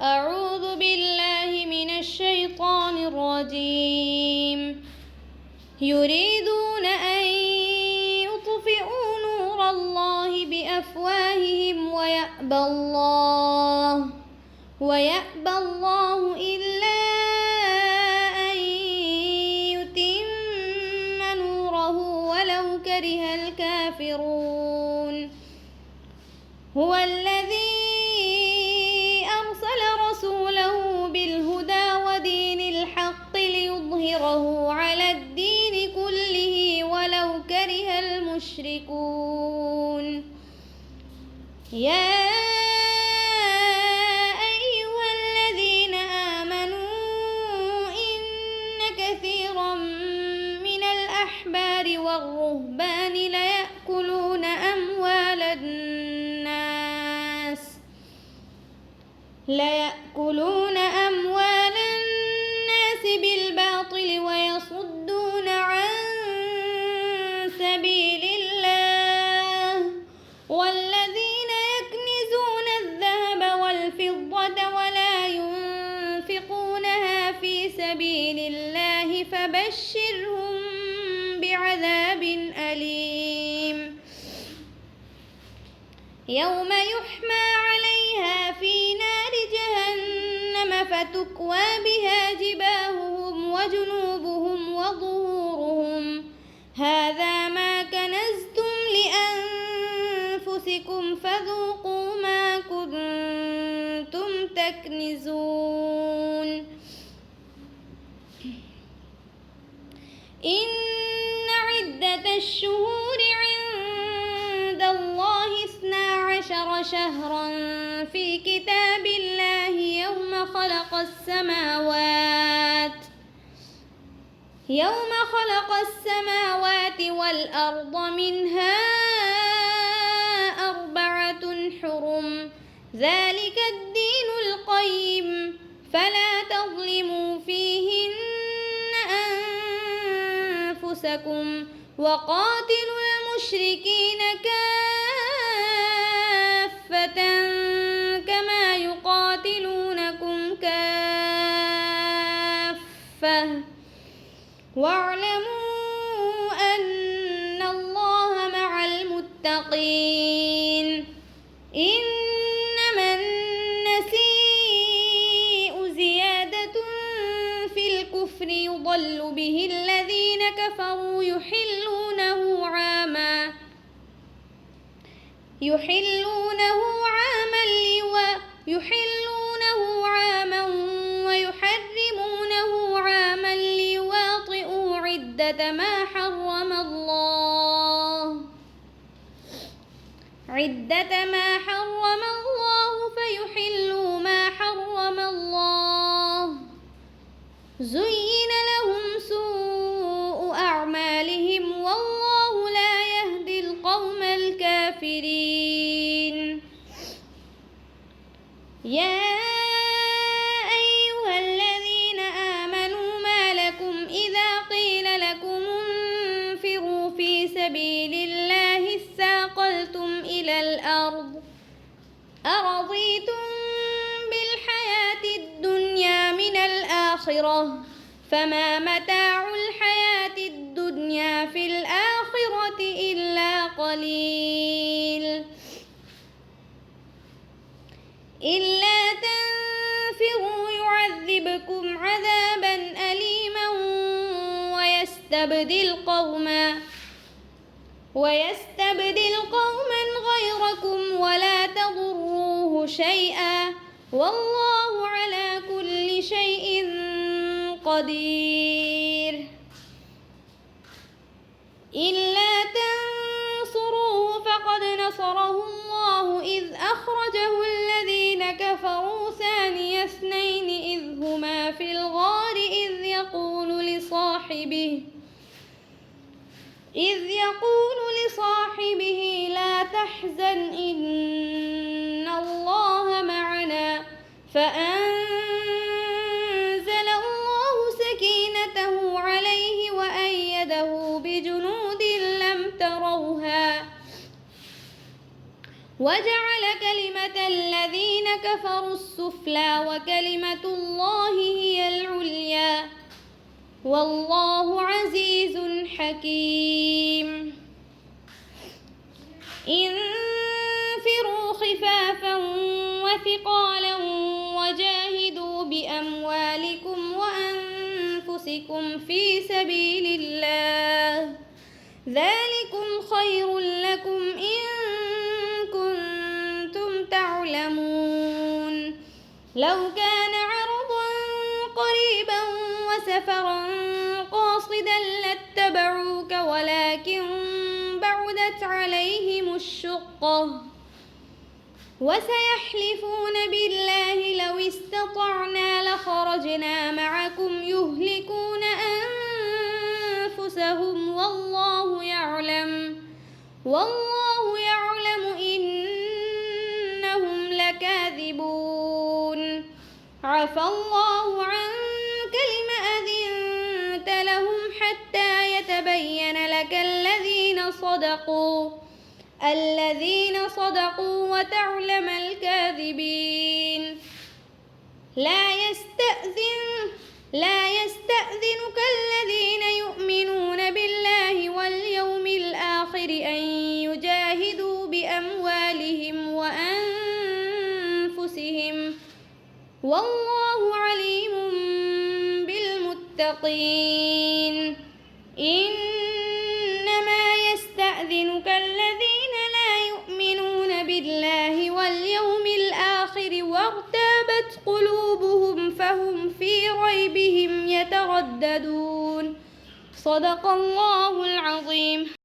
أعوذ بالله من الشيطان الرجيم يريدون أن يطفئوا نور الله بأفواههم ويأبى الله إلا أن يتم نوره ولو كره الكافرون هو الذي أرسل رسوله بالهدى ودين الحق ليظهره على الدين كله ولو كره المشركون يا أيها الذين آمنوا إن كثيرا من الأحبار والرهبان ليأكلون أموال الناس بالباطل ويصدون عن سبيل الله والذين يكنزون الذهب والفضة ولا ينفقونها في سبيل الله فبشرهم بعذاب أليم يوم يحمى عليها في نار جهنم فتكوى بها جباههم وجنوبهم وظهورهم هذا ما كنزتم لأنفسكم فذوقوا ما كنتم تكنزون إن عدة الشهور عند الله 12 شهرا في كتاب الله يوم خلق السماوات والأرض منها 4 حرم ذلك الدين القيم فلا تظلموا فيهن أنفسكم وقاتلوا المشركين كافة كما يقاتلونكم كافة واعلموا أن الله مع المتقين إنما النسيء زيادة في الكفر يضل به الذين كفروا يحلونه عاما ويحرمونه عاما ليواطئوا عدة ما حرم الله فيحلوا ما حرم الله زين لهم سوء أعمالهم والله لا يهدي القوم الكافرين يا أيها الذين آمنوا ما لكم إذا قيل لكم انفروا في سبيل الله اثاقلتم إلى الأرض أرضيتم بالحياة الدنيا من الآخرة فما متاع الحياة الدنيا في الآخرة إلا قليل إلا تنفروا يعذبكم عذابا أليما ويستبدل قوما غيركم ولا تضروه شيئا والله على كل شيء قدير إلا تنصروه فقد نصره الله إذ أخرجه الذين كفروا ثاني اثنين إذ هما في الغار إذ يقول لصاحبه لا تحزن إن الله معنا فأنزل الله سكينته عليه وأيده بجنود لم تروها وجعل كلمة الذين كفروا السفلى وكلمة الله هي العليا والله عزيز حكيم انفروا خفافا وثقالا وجاهدوا بأموالكم وأنفسكم في سبيل الله ذلكم خير لكم إن كنتم تعلمون لو كان عرضا قريبا وسفرا قاصدا لاتبعوك ولكن بعدت عليهم الشقة وسيحلفون بالله لو استطعنا لخرجنا معكم يهلكون أنفسهم والله يعلم إنهم لكاذبون عفى الله عنك لم أذنت لهم حتى يتبين لك الذين صدقوا وتعلم الكاذبين لا يستأذنك الذين يؤمنون بالله واليوم الآخر أن يجاهدوا بأموالهم وأنفسهم والله عليم بالمتقين إنما يستأذنك الذين لا يؤمنون بالله واليوم الآخر وارتابت قلوبهم فهم في ريبهم يترددون صدق الله العظيم.